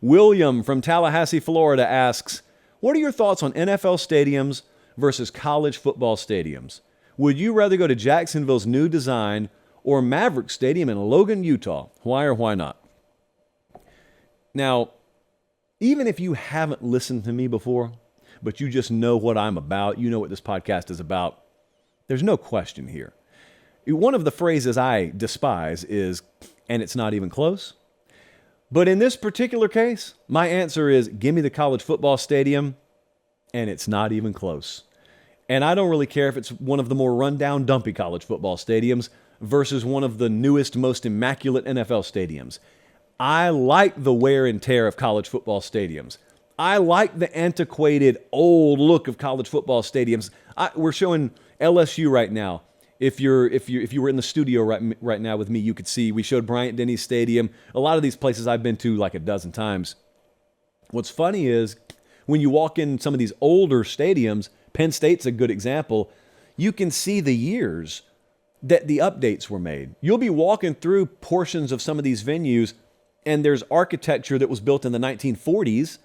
William from Tallahassee, Florida asks, what are your thoughts on NFL stadiums versus college football stadiums? Would you rather go to Jacksonville's new design or Maverick Stadium in Logan, Utah? Why or why not? Now, even if you haven't listened to me before, but you just know what I'm about, you know what this podcast is about, there's no question here. One of the phrases I despise is, and it's not even close. But in this particular case, my answer is, give me the college football stadium, and it's not even close. And I don't really care if it's one of the more rundown, dumpy college football stadiums versus one of the newest, most immaculate NFL stadiums. I like the wear and tear of college football stadiums. I like the antiquated, old look of college football stadiums. We're showing LSU right now. If you were in the studio right now with me, you could see we showed Bryant-Denny Stadium. A lot of these places I've been to like a dozen times. What's funny is when you walk in some of these older stadiums, Penn State's a good example, you can see the years that the updates were made. You'll be walking through portions of some of these venues, and there's architecture that was built in the 1940s,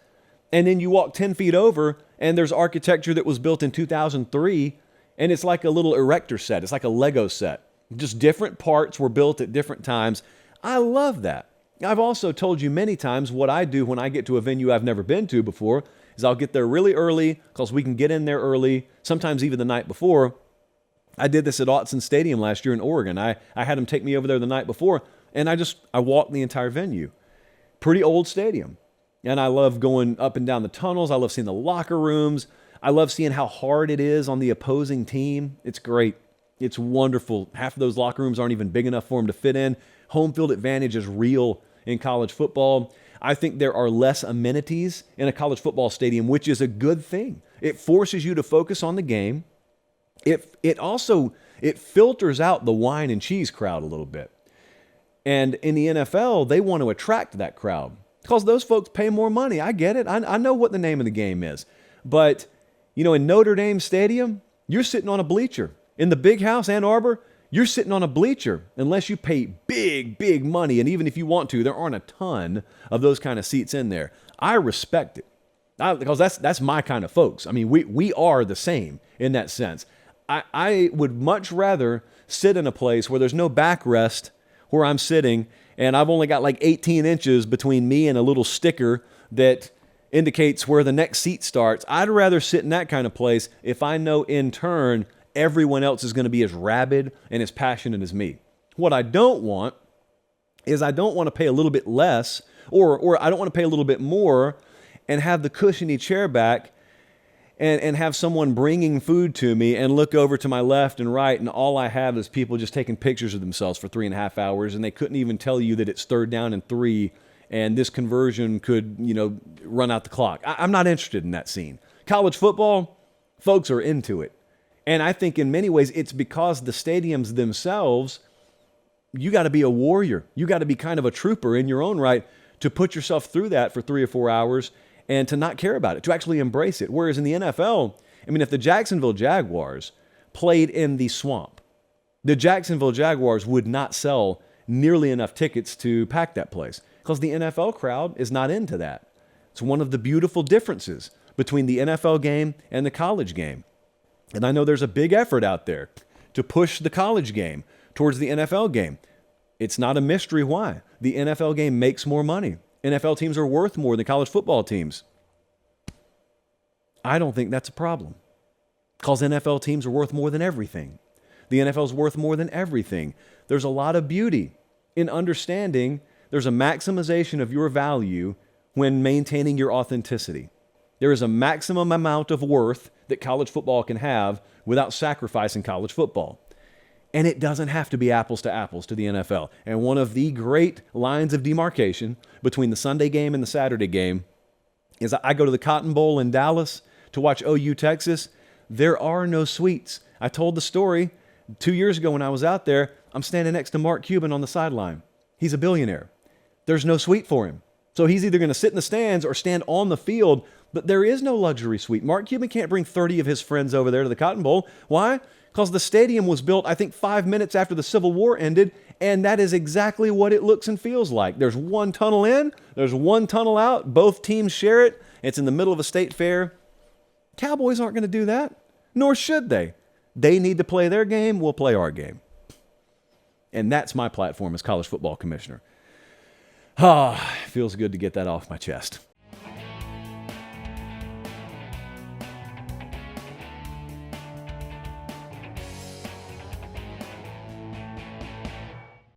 and then you walk 10 feet over, and there's architecture that was built in 2003, and it's like a little erector set. It's like a Lego set. Just different parts were built at different times. I love that. I've also told you many times what I do when I get to a venue I've never been to before is I'll get there really early because we can get in there early, sometimes even the night before. I did this at Autzen Stadium last year in Oregon. I had them take me over there the night before, and I walked the entire venue. Pretty old stadium. And I love going up and down the tunnels. I love seeing the locker rooms. I love seeing how hard it is on the opposing team. It's great. It's wonderful. Half of those locker rooms aren't even big enough for them to fit in. Home field advantage is real in college football. I think there are less amenities in a college football stadium, which is a good thing. It forces you to focus on the game. It also filters out the wine and cheese crowd a little bit. And in the NFL, they want to attract that crowd because those folks pay more money. I get it. I know what the name of the game is. But you know, in Notre Dame Stadium, you're sitting on a bleacher. In the Big House, Ann Arbor, you're sitting on a bleacher unless you pay big, big money. And even if you want to, there aren't a ton of those kind of seats in there. I respect it because that's my kind of folks. I mean, we are the same in that sense. I would much rather sit in a place where there's no backrest where I'm sitting and I've only got like 18 inches between me and a little sticker that indicates where the next seat starts. I'd rather sit in that kind of place if I know in turn everyone else is going to be as rabid and as passionate as me. What I don't want is I don't want to pay a little bit less or I don't want to pay a little bit more and have the cushiony chair back and have someone bringing food to me and look over to my left and right and all I have is people just taking pictures of themselves for 3.5 hours and they couldn't even tell you that it's 3rd down and 3 and this conversion could, run out the clock. I'm not interested in that scene. College football, folks are into it. And I think in many ways it's because the stadiums themselves, you got to be a warrior. You got to be kind of a trooper in your own right to put yourself through that for 3 or 4 hours and to not care about it, to actually embrace it. Whereas in the NFL, if the Jacksonville Jaguars played in the swamp, the Jacksonville Jaguars would not sell nearly enough tickets to pack that place because the NFL crowd is not into that. It's one of the beautiful differences between the NFL game and the college game. And I know there's a big effort out there to push the college game towards the NFL game. It's not a mystery why. The NFL game makes more money. NFL teams are worth more than college football teams. I don't think that's a problem because NFL teams are worth more than everything. The NFL is worth more than everything. There's a lot of beauty in understanding there's a maximization of your value when maintaining your authenticity. There is a maximum amount of worth that college football can have without sacrificing college football. And it doesn't have to be apples to the NFL. And one of the great lines of demarcation between the Sunday game and the Saturday game is I go to the Cotton Bowl in Dallas to watch OU Texas. There are no suites. I told the story 2 years ago when I was out there. I'm standing next to Mark Cuban on the sideline. He's a billionaire. There's no suite for him. So he's either going to sit in the stands or stand on the field, but there is no luxury suite. Mark Cuban can't bring 30 of his friends over there to the Cotton Bowl. Why? Because the stadium was built, I think, 5 minutes after the Civil War ended, And that is exactly what it looks and feels like. There's one tunnel in, there's one tunnel out. Both teams share it. It's in the middle of a state fair. Cowboys aren't going to do that, nor should they. They need to play their game. We'll play our game. And that's my platform as college football commissioner. Feels good to get that off my chest.